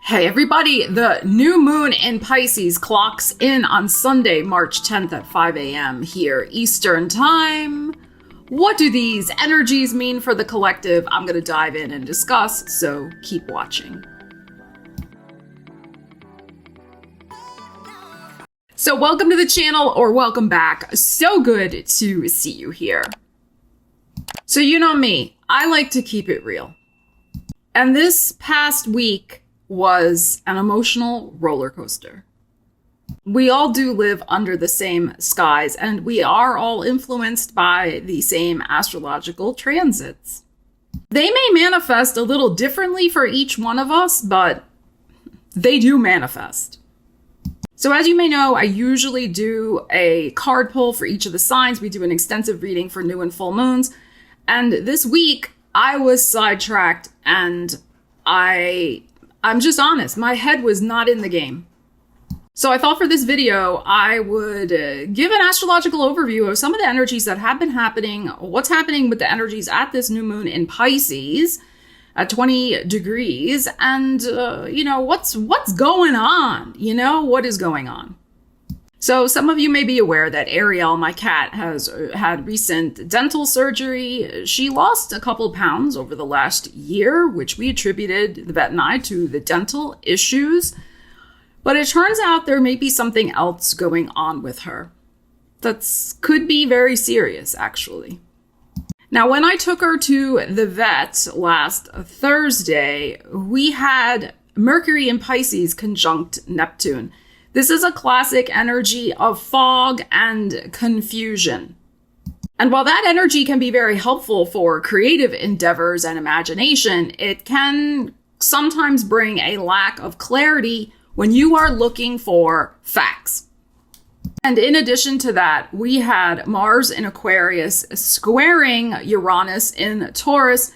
Hey everybody, the new moon in Pisces clocks in on Sunday, March 10th at 5 a.m. here Eastern Time. What do these energies mean for the collective? I'm going to dive in and discuss, so keep watching. So welcome to the channel, or welcome back. So good to see you here. So you know me, I like to keep it real. And this past week was an emotional roller coaster. We all do live under the same skies, and we are all influenced by the same astrological transits. They may manifest a little differently for each one of us, but they do manifest. So as you may know, I usually do a card pull for each of the signs. We do an extensive reading for new and full moons. And this week, I was sidetracked, and I'm just honest, my head was not in the game. So I thought for this video, I would give an astrological overview of some of the energies that have been happening, what's happening with the energies at this new moon in Pisces at 20 degrees, and, what's going on? What is going on? So some of you may be aware that Ariel, my cat, has had recent dental surgery. She lost a couple pounds over the last year, which we attributed, the vet and I, to the dental issues. But it turns out there may be something else going on with her. That could be very serious, actually. Now, when I took her to the vet last Thursday, we had Mercury in Pisces conjunct Neptune. This is a classic energy of fog and confusion. And while that energy can be very helpful for creative endeavors and imagination, it can sometimes bring a lack of clarity when you are looking for facts. And in addition to that, we had Mars in Aquarius squaring Uranus in Taurus,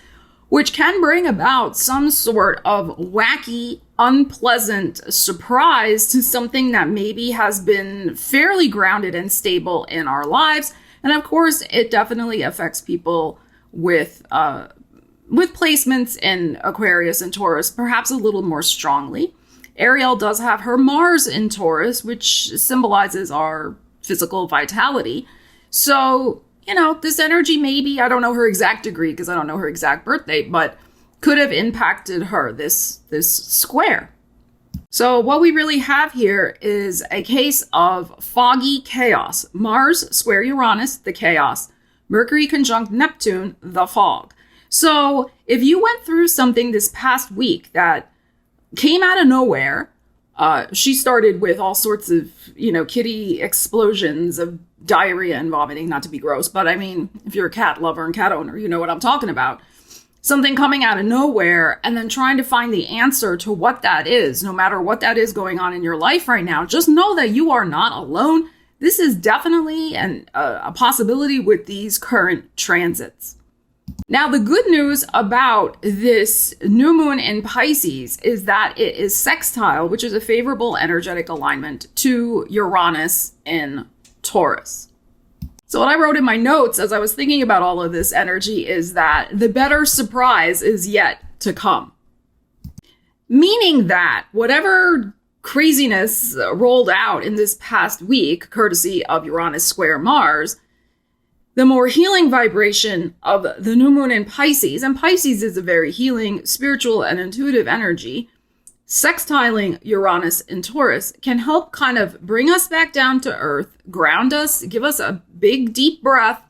which can bring about some sort of wacky, unpleasant surprise to something that maybe has been fairly grounded and stable in our lives. And of course, it definitely affects people with placements in Aquarius and Taurus, perhaps a little more strongly. Ariel does have her Mars in Taurus, which symbolizes our physical vitality. So, this energy maybe, I don't know her exact degree because I don't know her exact birthday, but could have impacted her, this square. So what we really have here is a case of foggy chaos. Mars square Uranus, the chaos. Mercury conjunct Neptune, the fog. So if you went through something this past week that came out of nowhere, she started with all sorts of, kitty explosions of diarrhea and vomiting, not to be gross, but I mean, if you're a cat lover and cat owner, you know what I'm talking about. Something coming out of nowhere and then trying to find the answer to what that is, no matter what that is going on in your life right now. Just know that you are not alone. This is definitely a possibility with these current transits. Now, the good news about this new moon in Pisces is that it is sextile, which is a favorable energetic alignment to Uranus in Taurus. So what I wrote in my notes as I was thinking about all of this energy is that the better surprise is yet to come. Meaning that whatever craziness rolled out in this past week, courtesy of Uranus square Mars, the more healing vibration of the new moon in Pisces, and Pisces is a very healing, spiritual, and intuitive energy, sextiling Uranus in Taurus can help kind of bring us back down to earth, ground us, give us a big, deep breath,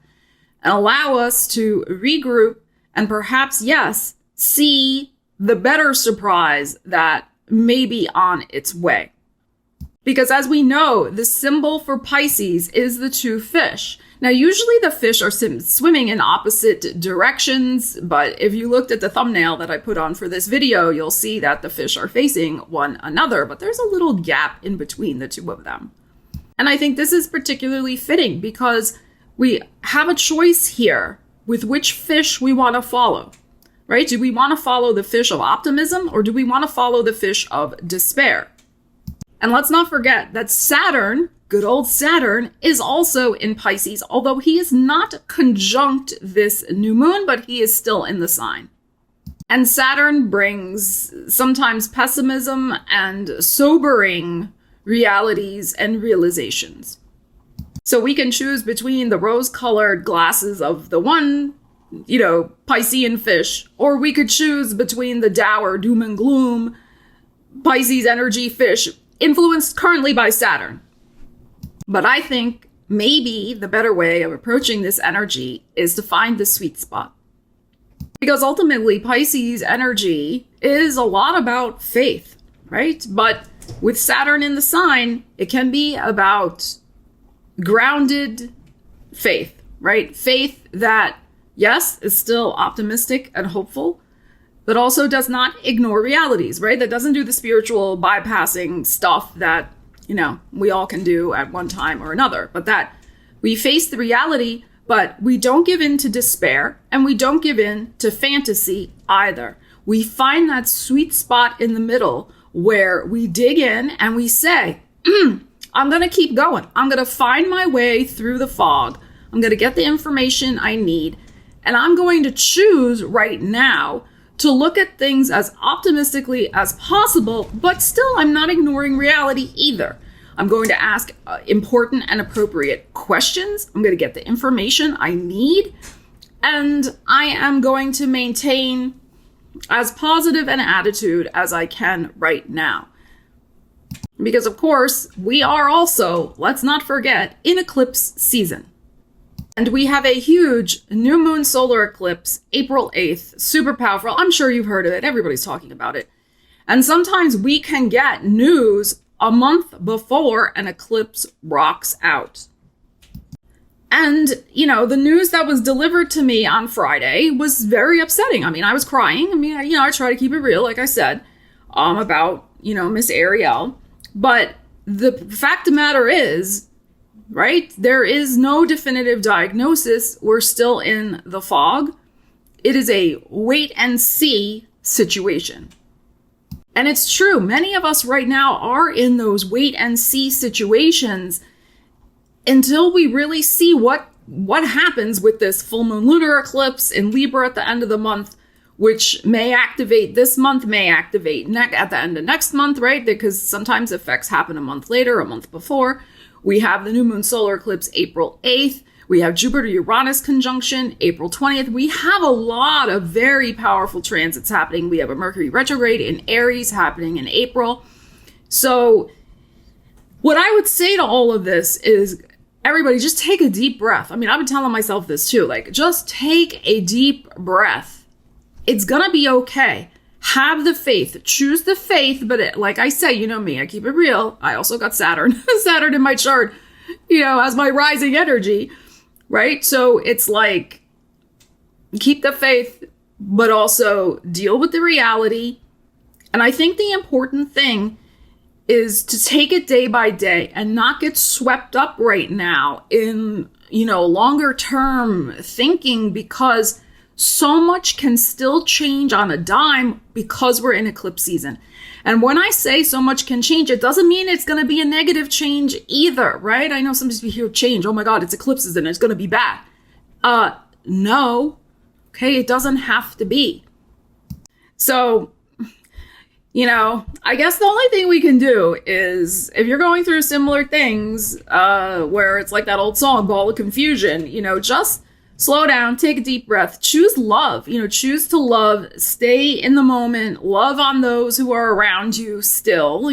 and allow us to regroup and perhaps, yes, see the better surprise that may be on its way. Because as we know, the symbol for Pisces is the two fish. Now, usually the fish are swimming in opposite directions, but if you looked at the thumbnail that I put on for this video, you'll see that the fish are facing one another, but there's a little gap in between the two of them. And I think this is particularly fitting because we have a choice here with which fish we want to follow, right? Do we want to follow the fish of optimism or do we want to follow the fish of despair? And let's not forget that Saturn, good old Saturn, is also in Pisces, although he is not conjunct this new moon, but he is still in the sign. And Saturn brings sometimes pessimism and sobering realities and realizations. So we can choose between the rose-colored glasses of the one, Piscean fish, or we could choose between the dour doom and gloom Pisces energy fish, influenced currently by Saturn. But I think maybe the better way of approaching this energy is to find the sweet spot. Because ultimately, Pisces energy is a lot about faith, right? But with Saturn in the sign, it can be about grounded faith, right? Faith that, yes, is still optimistic and hopeful, but also does not ignore realities, right? That doesn't do the spiritual bypassing stuff that, we all can do at one time or another, but that we face the reality, but we don't give in to despair, and we don't give in to fantasy either. We find that sweet spot in the middle where we dig in and we say, I'm going to keep going. I'm going to find my way through the fog. I'm going to get the information I need. And I'm going to choose right now to look at things as optimistically as possible, but still I'm not ignoring reality either. I'm going to ask important and appropriate questions. I'm going to get the information I need. And I am going to maintain as positive an attitude as I can right now. Because, of course, we are also, let's not forget, in eclipse season. And we have a huge new moon solar eclipse, April 8th, super powerful. I'm sure you've heard of it. Everybody's talking about it. And sometimes we can get news a month before an eclipse rocks out. And, the news that was delivered to me on Friday was very upsetting. I mean, I was crying. I try to keep it real, like I said, about, Miss Ariel. But the fact of the matter is, right, there is no definitive diagnosis. We're still in the fog. It is a wait and see situation. And it's true. Many of us right now are in those wait and see situations until we really see what happens with this full moon lunar eclipse in Libra at the end of the month, which may activate this month, may activate at the end of next month, right? Because sometimes effects happen a month later, a month before. We have the new moon solar eclipse April 8th. We have Jupiter-Uranus conjunction April 20th. We have a lot of very powerful transits happening. We have a Mercury retrograde in Aries happening in April. So what I would say to all of this is, everybody, just take a deep breath. I've been telling myself this too, just take a deep breath. It's gonna be okay. Have the faith, choose the faith, but like I say, me, I keep it real. I also got Saturn in my chart, as my rising energy, right? So it's like, keep the faith, but also deal with the reality. And I think the important thing is to take it day by day and not get swept up right now in, longer term thinking, because so much can still change on a dime because we're in eclipse season. And when I say so much can change, it doesn't mean it's going to be a negative change either, right? I know sometimes we hear change. Oh my God, it's eclipses and it's going to be bad. No. Okay, it doesn't have to be. So, I guess the only thing we can do is, if you're going through similar things, where it's like that old song, Ball of Confusion, just slow down, take a deep breath, choose love, choose to love, stay in the moment, love on those who are around you still,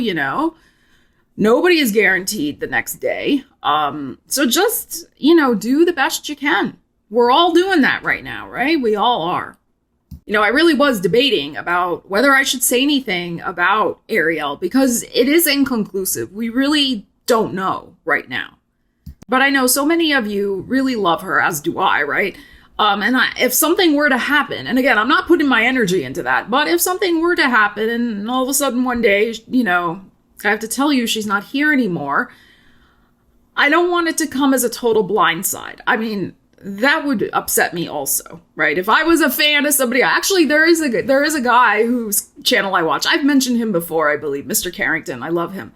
nobody is guaranteed the next day. So just, do the best you can. We're all doing that right now, right? We all are. I really was debating about whether I should say anything about Ariel, because it is inconclusive. We really don't know right now. But I know so many of you really love her, as do I, right? If something were to happen, and again, I'm not putting my energy into that, but if something were to happen and all of a sudden one day, I have to tell you she's not here anymore, I don't want it to come as a total blindside. That would upset me also, right? If I was a fan of somebody, actually, there is a guy whose channel I watch. I've mentioned him before, I believe, Mr. Carrington. I love him.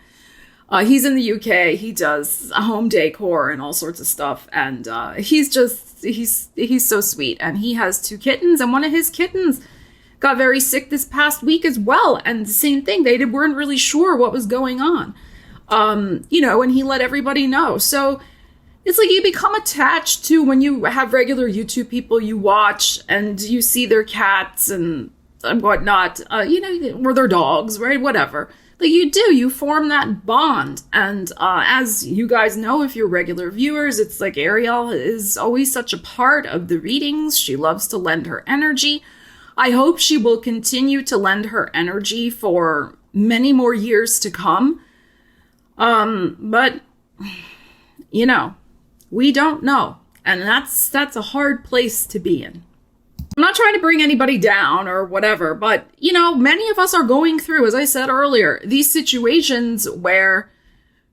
He's in the UK. He does home decor and all sorts of stuff. And he's so sweet. And he has 2 kittens. And one of his kittens got very sick this past week as well. And the same thing, they weren't really sure what was going on, you know, and he let everybody know. So it's like you become attached to when you have regular YouTube people you watch and you see their cats and whatnot, you know, or their dogs, right? Whatever. Like you form that bond. And as you guys know, if you're regular viewers, it's like Ariel is always such a part of the readings. She loves to lend her energy. I hope she will continue to lend her energy for many more years to come. But, you know, we don't know. And that's a hard place to be in. I'm not trying to bring anybody down or whatever, but, you know, many of us are going through, as I said earlier, these situations where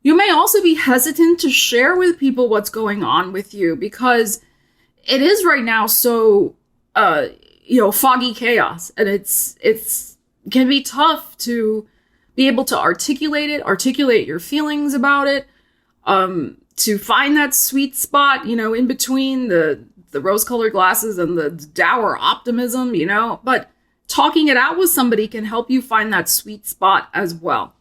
you may also be hesitant to share with people what's going on with you because it is right now so, you know, foggy chaos. And it's can be tough to be able to articulate your feelings about it, to find that sweet spot, you know, in between the rose-colored glasses and the dour optimism, you know, but talking it out with somebody can help you find that sweet spot as well.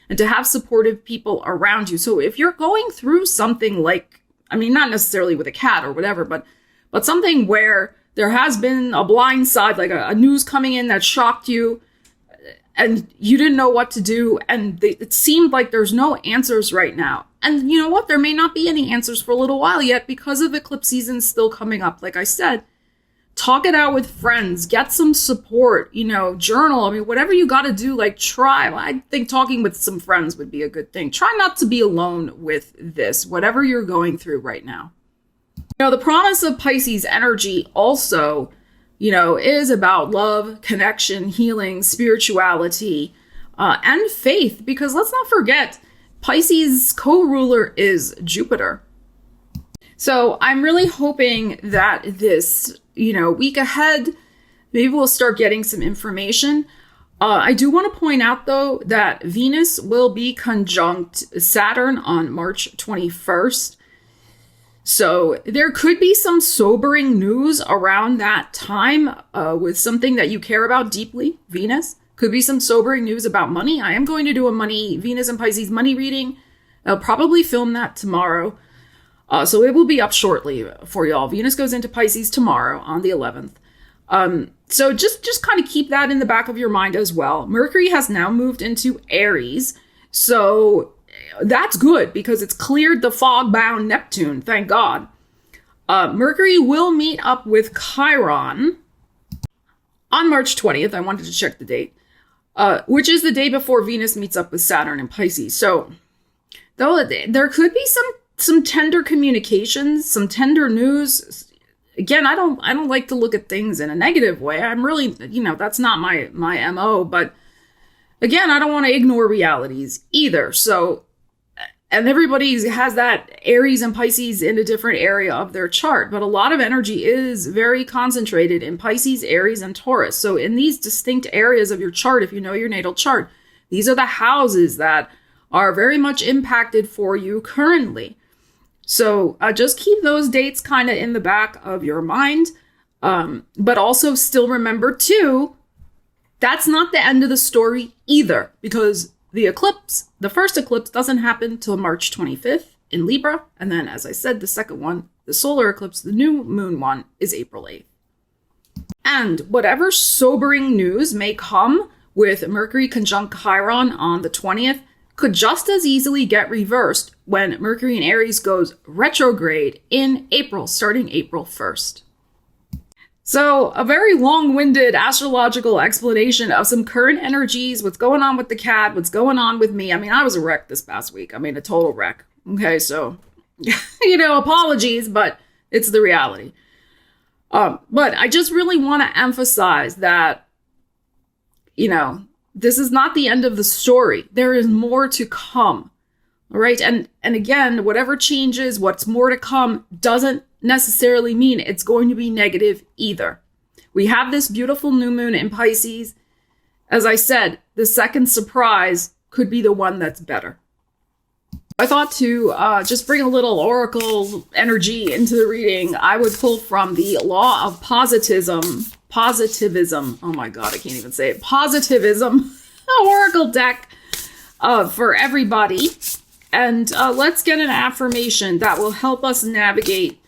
And to have supportive people around you. So if you're going through something like, I mean, not necessarily with a cat or whatever, but something where there has been a blind side, like a news coming in that shocked you and you didn't know what to do. And it seemed like there's no answers right now. And you know what? There may not be any answers for a little while yet because of eclipse season still coming up. Like I said, talk it out with friends, get some support, you know, journal. I mean, whatever you got to do, like try. I think talking with some friends would be a good thing. Try not to be alone with this, whatever you're going through right now. You know, the promise of Pisces energy also, you know, is about love, connection, healing, spirituality, and faith. Because let's not forget, Pisces co-ruler is Jupiter. So I'm really hoping that this, you know, week ahead, maybe we'll start getting some information. I do want to point out, though, that Venus will be conjunct Saturn on March 21st. So there could be some sobering news around that time with something that you care about deeply, Venus. Could be some sobering news about money. I am going to do a Venus and Pisces money reading. I'll probably film that tomorrow. So it will be up shortly for y'all. Venus goes into Pisces tomorrow on the 11th. So just kind of keep that in the back of your mind as well. Mercury has now moved into Aries. So that's good because it's cleared the fog-bound Neptune, thank God. Mercury will meet up with Chiron on March 20th. I wanted to check the date. Which is the day before Venus meets up with Saturn in Pisces. So, though there could be some tender communications, some tender news. Again, I don't like to look at things in a negative way. I'm really, you know, that's not my MO. But again, I don't want to ignore realities either. So, and everybody has that Aries and Pisces in a different area of their chart. But a lot of energy is very concentrated in Pisces, Aries, and Taurus. So in these distinct areas of your chart, if you know your natal chart, these are the houses that are very much impacted for you currently. So just keep those dates kind of in the back of your mind. But also still remember, too, that's not the end of the story either. Because the first eclipse doesn't happen till March 25th in Libra. And then, as I said, the second one, the solar eclipse, the new moon one, is April 8th. And whatever sobering news may come with Mercury conjunct Chiron on the 20th could just as easily get reversed when Mercury in Aries goes retrograde in April, starting April 1st. So a very long-winded astrological explanation of some current energies, what's going on with the cat, what's going on with me. I mean, I was a wreck this past week. I mean, a total wreck. Okay, so, you know, apologies, but it's the reality. But I just really want to emphasize that, you know, this is not the end of the story. There is more to come. All right. And again, whatever changes, what's more to come doesn't necessarily mean it's going to be negative either. We have this beautiful new moon in Pisces. As I said, the second surprise could be the one that's better. I thought to just bring a little oracle energy into the reading, I would pull from the Law of Positivism positivism. Oh my God, I can't even say it. Positivism oracle deck for everybody. And let's get an affirmation that will help us navigate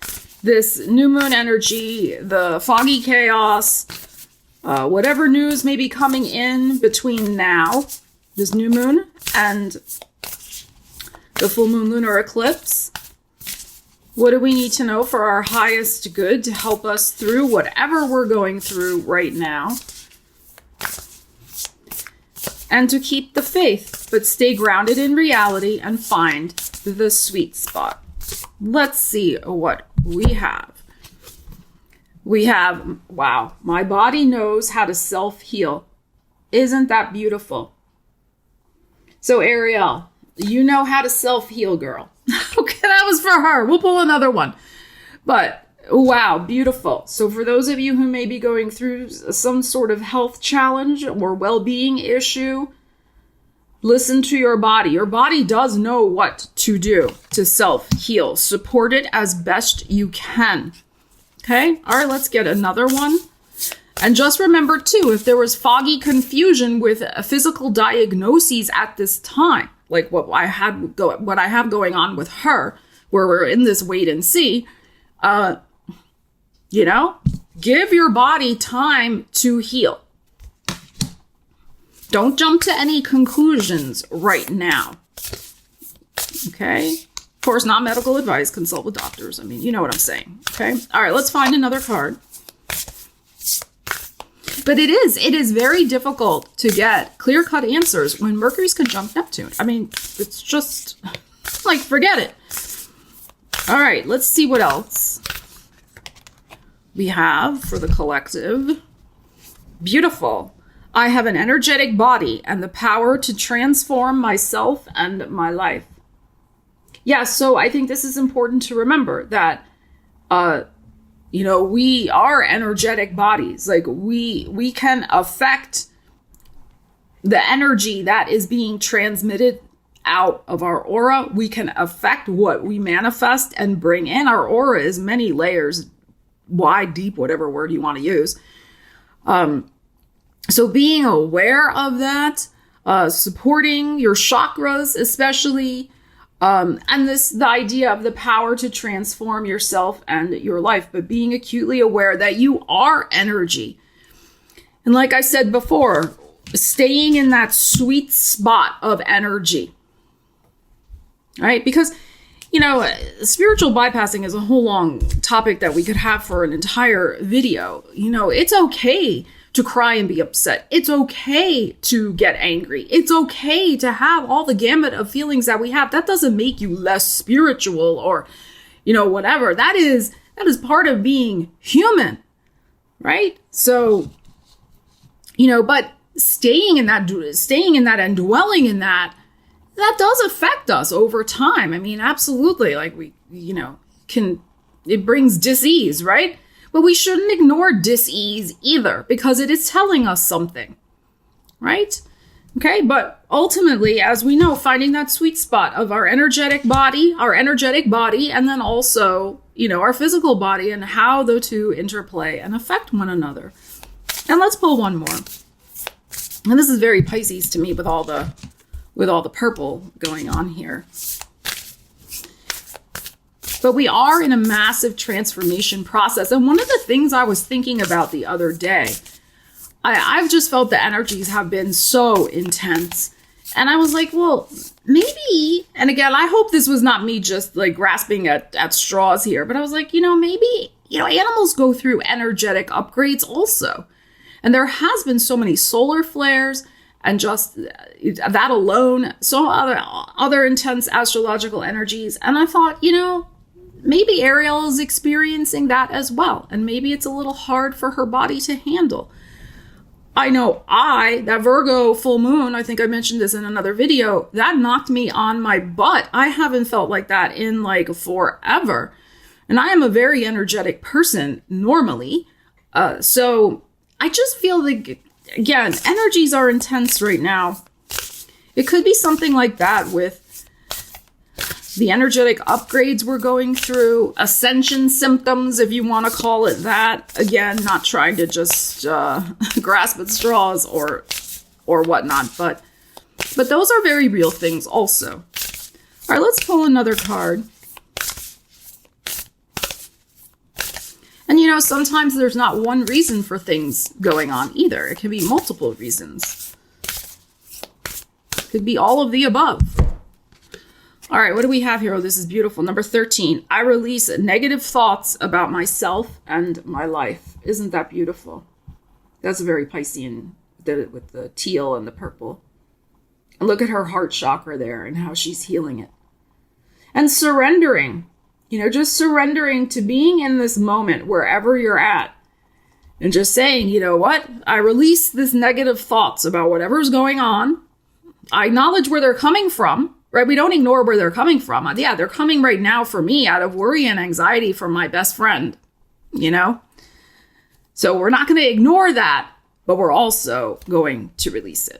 this new moon energy, the foggy chaos, whatever news may be coming in between now, this new moon, and the full moon lunar eclipse. What do we need to know for our highest good to help us through whatever we're going through right now? And to keep the faith, but stay grounded in reality and find the sweet spot. Let's see what we have. We have, wow, my body knows how to self-heal. Isn't that beautiful? So Ariel, you know how to self-heal, girl. Okay, that was for her. We'll pull another one. But wow, beautiful. So for those of you who may be going through some sort of health challenge or well-being issue, listen to your body. Your body does know what to do to self-heal. Support it as best you can. Okay? All right, let's get another one. And just remember, too, if there was foggy confusion with physical diagnoses at this time, like what I have going on with her, where we're in this wait and see, give your body time to heal. Don't jump to any conclusions right now. Okay? Of course, not medical advice. Consult with doctors. I mean, you know what I'm saying. Okay? All right, let's find another card. But it is very difficult to get clear-cut answers when Mercury's conjunct Neptune. I mean, it's just, like, forget it. All right, let's see what else we have for the collective. Beautiful. I have an energetic body and the power to transform myself and my life. Yeah, so I think this is important to remember that, we are energetic bodies. Like we can affect the energy that is being transmitted out of our aura. We can affect what we manifest and bring in. Our aura is many layers, wide, deep, whatever word you want to use. So being aware of that, supporting your chakras, especially, and the idea of the power to transform yourself and your life, but being acutely aware that you are energy. And like I said before, staying in that sweet spot of energy, right? Because, spiritual bypassing is a whole long topic that we could have for an entire video. It's okay to cry and be upset. It's okay to get angry. It's okay to have all the gamut of feelings that we have. That doesn't make you less spiritual or, whatever. That is part of being human, right? So, but staying in that and dwelling in that does affect us over time. I mean, absolutely. Like it brings dis-ease, right? But we shouldn't ignore dis-ease either, because it is telling us something, right? Okay, but ultimately, as we know, finding that sweet spot of our energetic body, and then also, our physical body and how the two interplay and affect one another. And let's pull one more. And this is very Pisces to me with all the purple going on here. But we are in a massive transformation process. And one of the things I was thinking about the other day, I've just felt the energies have been so intense. And I was like, well, maybe, and again, I hope this was not me just like grasping at straws here, but I was like, maybe, animals go through energetic upgrades also. And there has been so many solar flares and just that alone, so other intense astrological energies. And I thought, maybe Ariel is experiencing that as well. And maybe it's a little hard for her body to handle. I know that Virgo full moon, I think I mentioned this in another video, that knocked me on my butt. I haven't felt like that in like forever. And I am a very energetic person normally. So I just feel like, again, energies are intense right now. It could be something like that with the energetic upgrades we're going through, ascension symptoms, if you want to call it that. Again, not trying to just grasp at straws or whatnot, but those are very real things also. All right, let's pull another card. And you know, sometimes there's not one reason for things going on either. It can be multiple reasons. It could be all of the above. All right, what do we have here? Oh, this is beautiful. Number 13. I release negative thoughts about myself and my life. Isn't that beautiful? That's a very Piscean. Did it with the teal and the purple. And look at her heart chakra there and how she's healing it. And surrendering. You know, just surrendering to being in this moment wherever you're at. And just saying, you know what? I release this negative thoughts about whatever's going on. I acknowledge where they're coming from, right? We don't ignore where they're coming from. Yeah, they're coming right now for me out of worry and anxiety from my best friend, you know? So we're not going to ignore that, but we're also going to release it.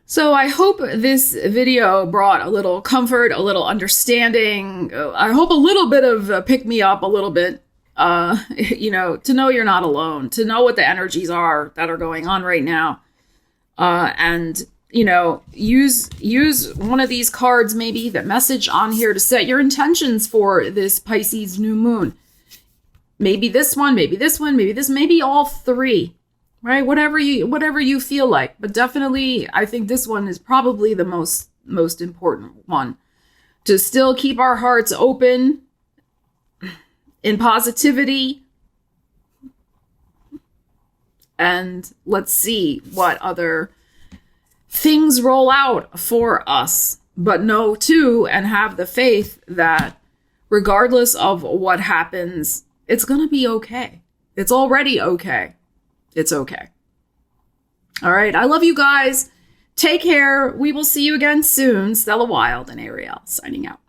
So I hope this video brought a little comfort, a little understanding. I hope a little bit of pick me up a little bit, you know, to know you're not alone, to know what the energies are that are going on right now. And, you know, use one of these cards, maybe the message on here to set your intentions for this Pisces new moon. Maybe this one, maybe this one, maybe this, maybe all three. Right? Whatever you feel like. But definitely, I think this one is probably the most important one. To still keep our hearts open in positivity. And let's see what other things roll out for us. But know too, and have the faith that regardless of what happens, it's going to be okay. It's already okay. It's okay. All right. I love you guys. Take care. We will see you again soon. Stella Wilde and Ariel signing out.